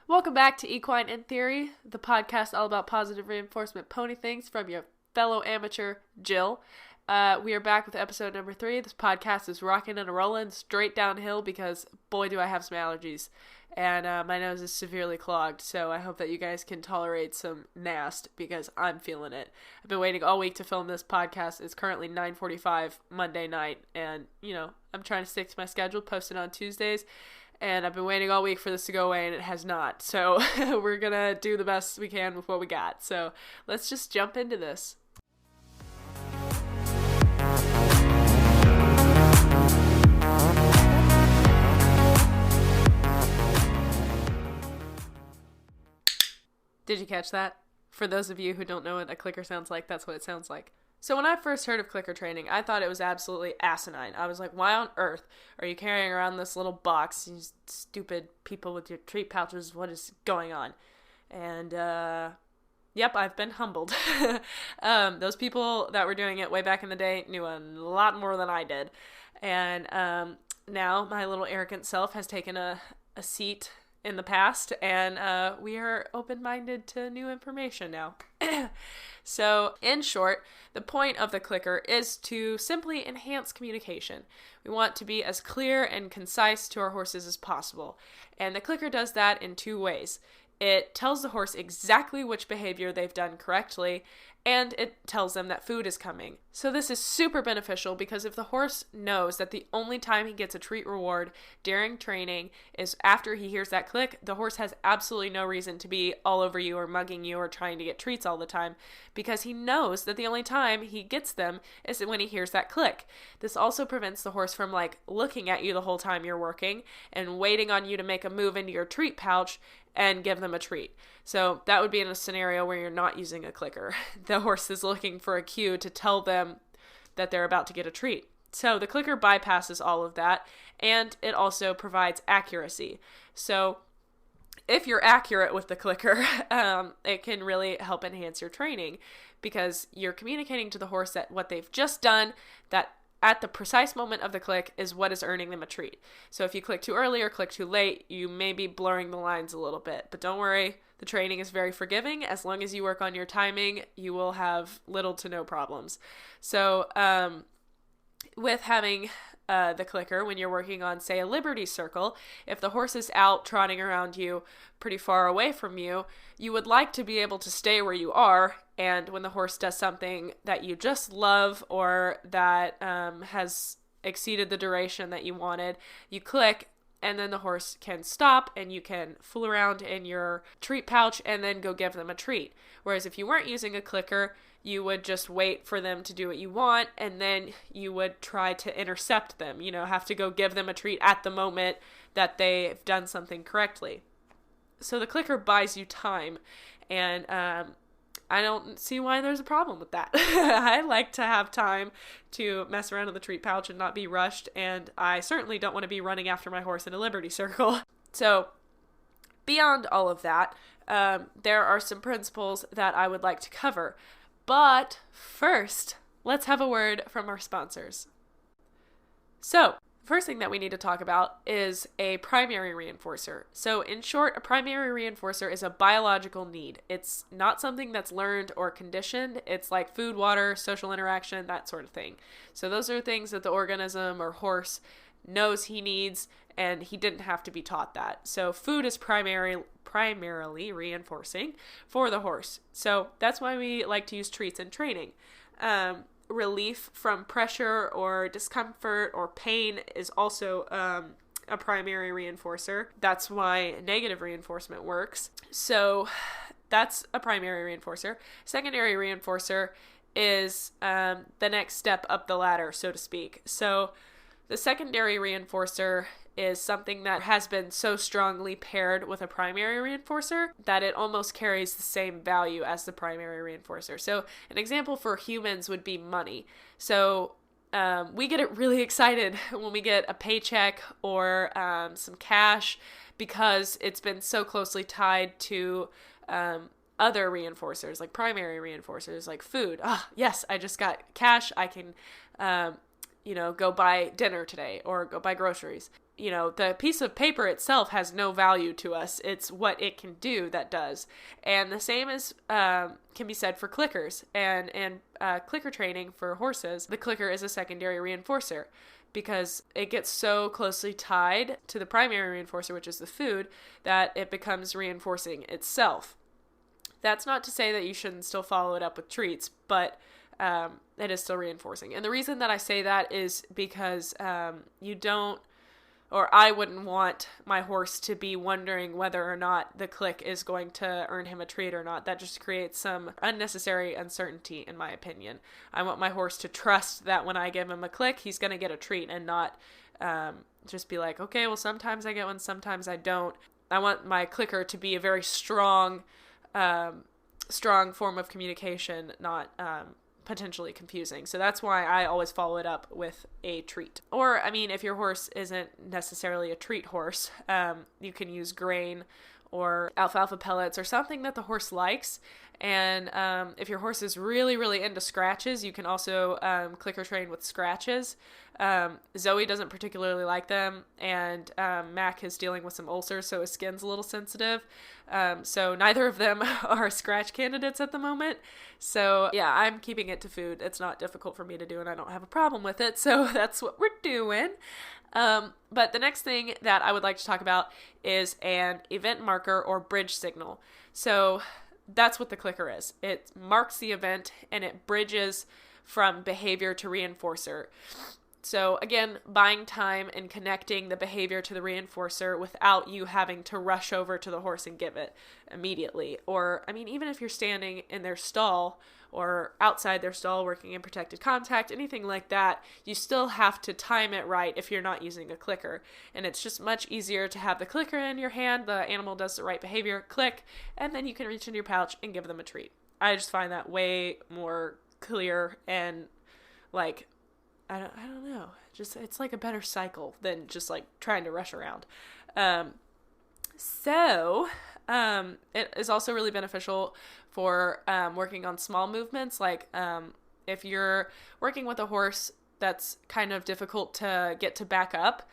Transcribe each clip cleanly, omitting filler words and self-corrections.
Welcome back to Equine in Theory, the podcast all about positive reinforcement pony things from your fellow amateur, Jill. We are back with episode number 3. This podcast is rocking and rolling straight downhill because, boy, do I have some allergies. And my nose is severely clogged, so I hope that you guys can tolerate some nast because I'm feeling it. I've been waiting all week to film this podcast. It's currently 9:45 Monday night, and, I'm trying to stick to my schedule, post it on Tuesdays. And I've been waiting all week for this to go away, and it has not. So we're going to do the best we can with what we got. So let's just jump into this. Did you catch that? For those of you who don't know what a clicker sounds like, that's what it sounds like. So when I first heard of clicker training, I thought it was absolutely asinine. I was like, why on earth are you carrying around this little box? You stupid people with your treat pouches, what is going on? And, yep, I've been humbled. Those people that were doing it way back in the day knew a lot more than I did. And now my little arrogant self has taken a seat in the past, and we are open-minded to new information now. So, in short, the point of the clicker is to simply enhance communication. We want to be as clear and concise to our horses as possible, and the clicker does that in 2 ways. It tells the horse exactly which behavior they've done correctly, and it tells them that food is coming. So this is super beneficial because if the horse knows that the only time he gets a treat reward during training is after he hears that click, the horse has absolutely no reason to be all over you or mugging you or trying to get treats all the time because he knows that the only time he gets them is when he hears that click. This also prevents the horse from looking at you the whole time you're working and waiting on you to make a move into your treat pouch and give them a treat. So that would be in a scenario where you're not using a clicker. The horse is looking for a cue to tell them that they're about to get a treat. So the clicker bypasses all of that, and it also provides accuracy. So if you're accurate with the clicker, it can really help enhance your training because you're communicating to the horse that what they've just done, that at the precise moment of the click is what is earning them a treat. So if you click too early or click too late, you may be blurring the lines a little bit. But don't worry, the training is very forgiving. As long as you work on your timing, you will have little to no problems. So with having the clicker, when you're working on, say, a liberty circle, if the horse is out trotting around you pretty far away from you, you would like to be able to stay where you are, and when the horse does something that you just love or that has exceeded the duration that you wanted, you click, and then the horse can stop and you can fool around in your treat pouch and then go give them a treat. Whereas if you weren't using a clicker, you would just wait for them to do what you want, and then you would try to intercept them, have to go give them a treat at the moment that they've done something correctly. So the clicker buys you time, and I don't see why there's a problem with that. I like to have time to mess around in the treat pouch and not be rushed, and I certainly don't want to be running after my horse in a liberty circle. So beyond all of that, there are some principles that I would like to cover. But first, let's have a word from our sponsors. So, first thing that we need to talk about is a primary reinforcer. So, in short, a primary reinforcer is a biological need. It's not something that's learned or conditioned. It's like food, water, social interaction, that sort of thing. So, those are things that the organism or horse knows he needs, and he didn't have to be taught that. So, food is primarily reinforcing for the horse. So that's why we like to use treats in training. Relief from pressure or discomfort or pain is also a primary reinforcer. That's why negative reinforcement works. So that's a primary reinforcer. Secondary reinforcer is the next step up the ladder, so to speak. So the secondary reinforcer is something that has been so strongly paired with a primary reinforcer that it almost carries the same value as the primary reinforcer. So an example for humans would be money. So we get really excited when we get a paycheck or some cash because it's been so closely tied to other reinforcers, like primary reinforcers, like food. Ah, yes, I just got cash. I can go buy dinner today or go buy groceries. The piece of paper itself has no value to us. It's what it can do that does. And the same is can be said for clickers. And clicker training for horses, the clicker is a secondary reinforcer because it gets so closely tied to the primary reinforcer, which is the food, that it becomes reinforcing itself. That's not to say that you shouldn't still follow it up with treats, but it is still reinforcing. And the reason that I say that is because I wouldn't want my horse to be wondering whether or not the click is going to earn him a treat or not. That just creates some unnecessary uncertainty, in my opinion. I want my horse to trust that when I give him a click, he's going to get a treat and not just be like, okay, well, sometimes I get one, sometimes I don't. I want my clicker to be a very strong form of communication, not potentially confusing. So that's why I always follow it up with a treat. Or, if your horse isn't necessarily a treat horse, you can use grain or alfalfa pellets or something that the horse likes. And if your horse is really, really into scratches, you can also clicker train with scratches. Zoe doesn't particularly like them, and Mac is dealing with some ulcers, so his skin's a little sensitive. So neither of them are scratch candidates at the moment. So yeah, I'm keeping it to food. It's not difficult for me to do, and I don't have a problem with it. So that's what we're doing. But the next thing that I would like to talk about is an event marker or bridge signal. So that's what the clicker is. It marks the event and it bridges from behavior to reinforcer. So again, buying time and connecting the behavior to the reinforcer without you having to rush over to the horse and give it immediately. Or, even if you're standing in their stall or outside their stall working in protected contact, anything like that, you still have to time it right if you're not using a clicker. And it's just much easier to have the clicker in your hand, the animal does the right behavior, click, and then you can reach into your pouch and give them a treat. I just find that way more clear and I don't know. Just it's like a better cycle than just trying to rush around. So it is also really beneficial for working on small movements. If you're working with a horse that's kind of difficult to get to back up,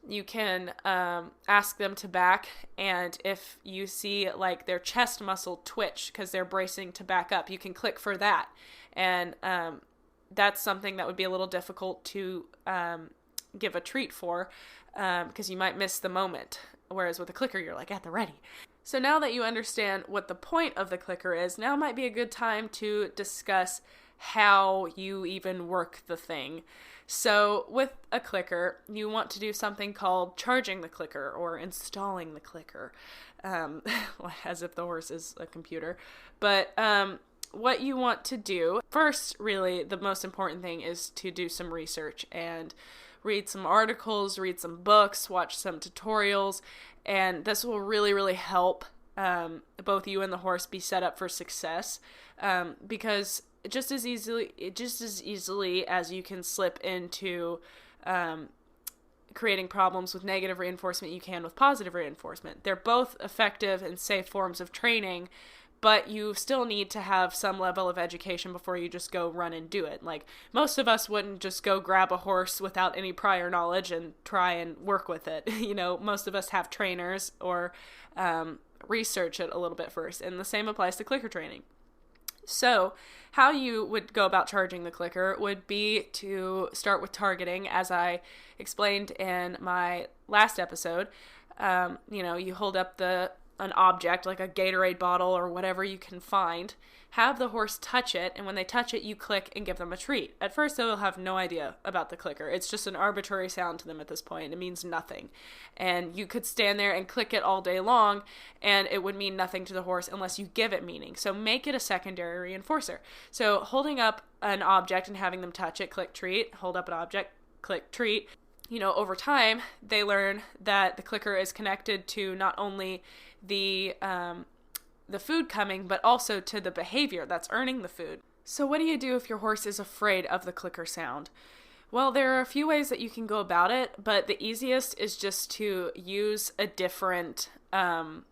you can ask them to back, and if you see their chest muscle twitch because they're bracing to back up, you can click for that. And that's something that would be a little difficult to give a treat for because you might miss the moment. Whereas with a clicker, you're at the ready. So now that you understand what the point of the clicker is, now might be a good time to discuss how you even work the thing. So with a clicker, you want to do something called charging the clicker or installing the clicker, as if the horse is a computer. But what you want to do first, really, the most important thing is to do some research and read some articles, read some books, watch some tutorials, and this will really, really help both you and the horse be set up for success, because just as easily as you can slip into creating problems with negative reinforcement, you can with positive reinforcement. They're both effective and safe forms of training, but you still need to have some level of education before you just go run and do it. Most of us wouldn't just go grab a horse without any prior knowledge and try and work with it. Most of us have trainers or research it a little bit first, and the same applies to clicker training. So how you would go about charging the clicker would be to start with targeting, as I explained in my last episode. You hold up an object like a Gatorade bottle or whatever you can find, have the horse touch it, and when they touch it, you click and give them a treat. At first, they will have no idea about the clicker. It's just an arbitrary sound to them at this point. It means nothing. And you could stand there and click it all day long, and it would mean nothing to the horse unless you give it meaning. So make it a secondary reinforcer. So holding up an object and having them touch it, click treat, hold up an object, click treat. Over time, they learn that the clicker is connected to not only the food coming, but also to the behavior that's earning the food. So what do you do if your horse is afraid of the clicker sound? Well, there are a few ways that you can go about it, but the easiest is just to use a different marker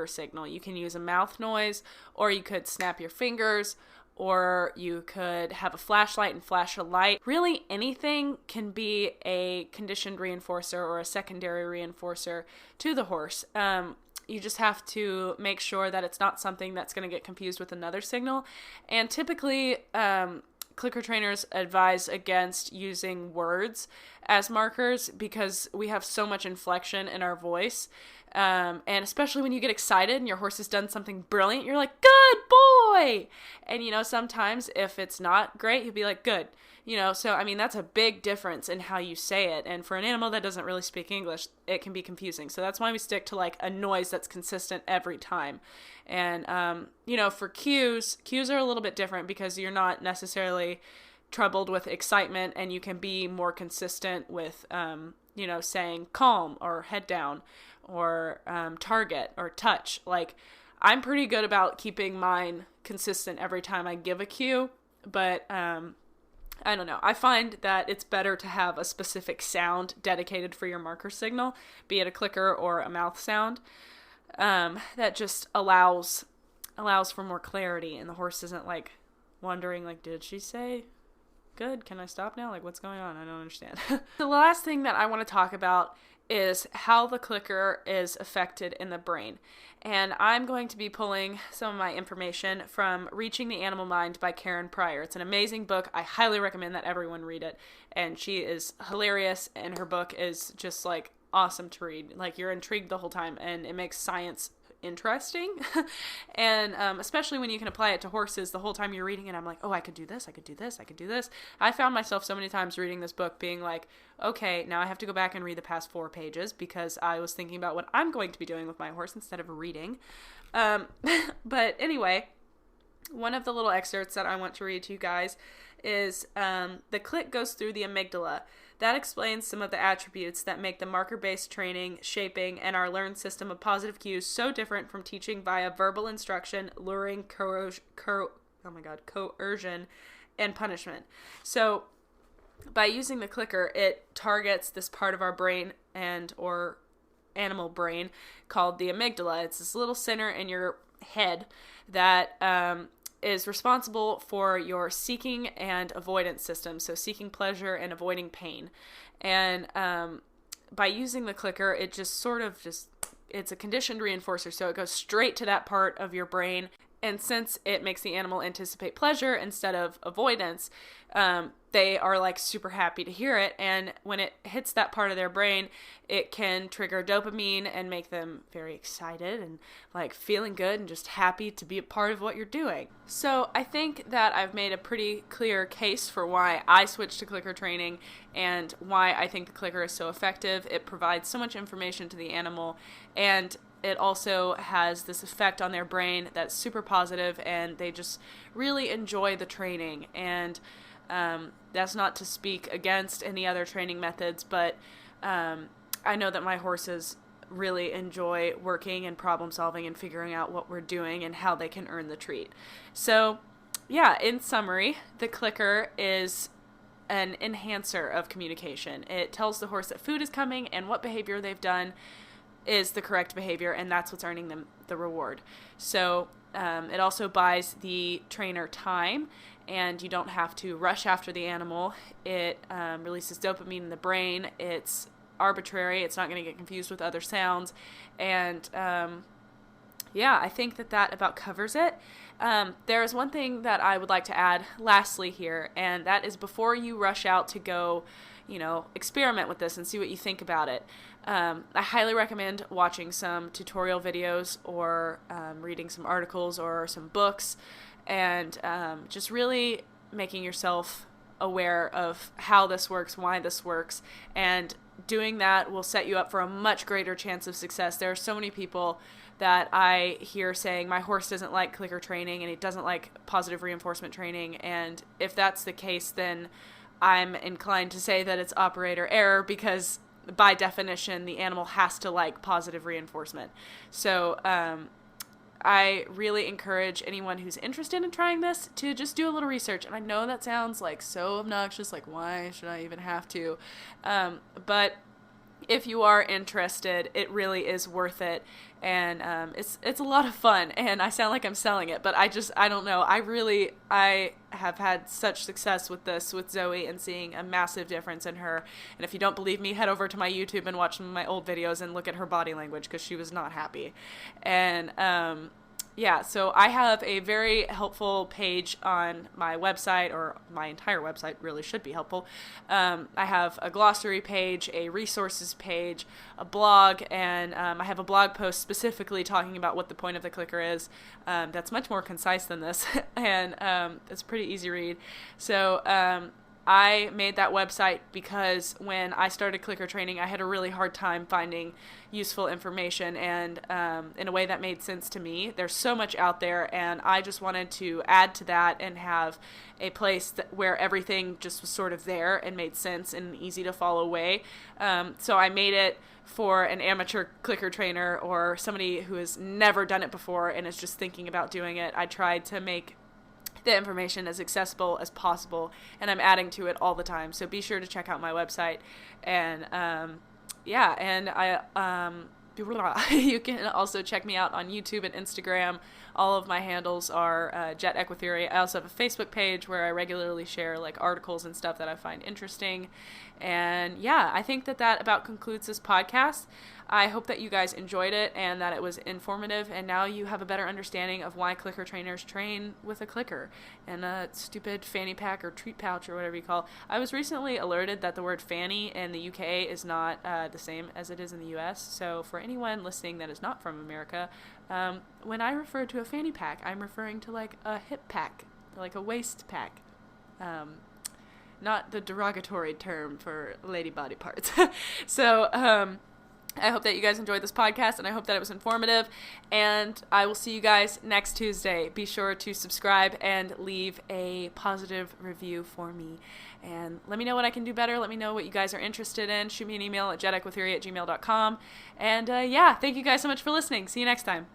signal. You can use a mouth noise, or you could snap your fingers, or you could have a flashlight and flash a light. Really, anything can be a conditioned reinforcer or a secondary reinforcer to the horse. You just have to make sure that it's not something that's going to get confused with another signal. And typically, clicker trainers advise against using words as markers because we have so much inflection in our voice. And especially when you get excited and your horse has done something brilliant, you're like, good boy! And, sometimes if it's not great, you'll be like, good. So, that's a big difference in how you say it. And for an animal that doesn't really speak English, it can be confusing. So that's why we stick to a noise that's consistent every time. And, for cues are a little bit different because you're not necessarily troubled with excitement and you can be more consistent with, saying calm or head down or target or touch. I'm pretty good about keeping mine consistent every time I give a cue, but I don't know. I find that it's better to have a specific sound dedicated for your marker signal, be it a clicker or a mouth sound, that just allows for more clarity, and the horse isn't wondering did she say good? Can I stop now? What's going on? I don't understand. The last thing that I want to talk about is how the clicker is affected in the brain. And I'm going to be pulling some of my information from Reaching the Animal Mind by Karen Pryor. It's an amazing book. I highly recommend that everyone read it. And she is hilarious, and her book is just awesome to read. You're intrigued the whole time, and it makes science interesting. And especially when you can apply it to horses the whole time you're reading it, I'm like, oh, I could do this, I could do this, I could do this. I found myself so many times reading this book being like, okay, now I have to go back and read the past 4 pages because I was thinking about what I'm going to be doing with my horse instead of reading. But anyway, one of the little excerpts that I want to read to you guys is the click goes through the amygdala. That explains some of the attributes that make the marker-based training, shaping, and our learned system of positive cues so different from teaching via verbal instruction, luring, coercion, and punishment. So, by using the clicker, it targets this part of our brain or animal brain called the amygdala. It's this little center in your head that is responsible for your seeking and avoidance system, so seeking pleasure and avoiding pain. And by using the clicker, it just it's a conditioned reinforcer, so it goes straight to that part of your brain. And since it makes the animal anticipate pleasure instead of avoidance, they are super happy to hear it. And when it hits that part of their brain, it can trigger dopamine and make them very excited and feeling good and just happy to be a part of what you're doing. So I think that I've made a pretty clear case for why I switched to clicker training and why I think the clicker is so effective. It provides so much information to the animal, and it also has this effect on their brain that's super positive, and they just really enjoy the training. And that's not to speak against any other training methods, but I know that my horses really enjoy working and problem solving and figuring out what we're doing and how they can earn the treat. So yeah, in summary, the clicker is an enhancer of communication. It tells the horse that food is coming and what behavior they've done is the correct behavior, and that's what's earning them the reward. So it also buys the trainer time, and you don't have to rush after the animal. It releases dopamine in the brain. It's arbitrary. It's not going to get confused with other sounds. And yeah, I think that about covers it. There is one thing that I would like to add lastly here, and that is before you rush out to go, experiment with this and see what you think about it. I highly recommend watching some tutorial videos or reading some articles or some books, and just really making yourself aware of how this works, why this works, and doing that will set you up for a much greater chance of success. There are so many people that I hear saying, my horse doesn't like clicker training and he doesn't like positive reinforcement training, and if that's the case, then I'm inclined to say that it's operator error, because by definition, the animal has to like positive reinforcement. So I really encourage anyone who's interested in trying this to just do a little research. And I know that sounds so obnoxious, why should I even have to? But if you are interested, it really is worth it, and it's a lot of fun, and I sound like I'm selling it, but I don't know, I have had such success with this with Zoe and seeing a massive difference in her, and if you don't believe me, head over to my YouTube and watch some of my old videos and look at her body language, because she was not happy. And yeah, so I have a very helpful page on my website, or my entire website really should be helpful. I have a glossary page, a resources page, a blog, and I have a blog post specifically talking about what the point of the clicker is. That's much more concise than this, and it's a pretty easy read. So I made that website because when I started clicker training, I had a really hard time finding useful information, and in a way that made sense to me. There's so much out there, and I just wanted to add to that and have a place where everything just was sort of there and made sense in an easy to follow way. So I made it for an amateur clicker trainer or somebody who has never done it before and is just thinking about doing it. I tried to make the information as accessible as possible, and I'm adding to it all the time. So be sure to check out my website, and yeah, and you can also check me out on YouTube and Instagram. All of my handles are Jet EquiTheory. I also have a Facebook page where I regularly share like articles and stuff that I find interesting. And yeah, I think that about concludes this podcast. I hope that you guys enjoyed it and that it was informative, and now you have a better understanding of why clicker trainers train with a clicker and a stupid fanny pack or treat pouch or whatever you call it. I was recently alerted that the word fanny in the UK is not the same as it is in the US, so for anyone listening that is not from America, when I refer to a fanny pack, I'm referring to like a hip pack, like a waist pack. Not the derogatory term for lady body parts. So, I hope that you guys enjoyed this podcast, and I hope that it was informative, and I will see you guys next Tuesday. Be sure to subscribe and leave a positive review for me, and let me know what I can do better. Let me know what you guys are interested in. Shoot me an email at jetequitheory@gmail.com, and yeah, thank you guys so much for listening. See you next time.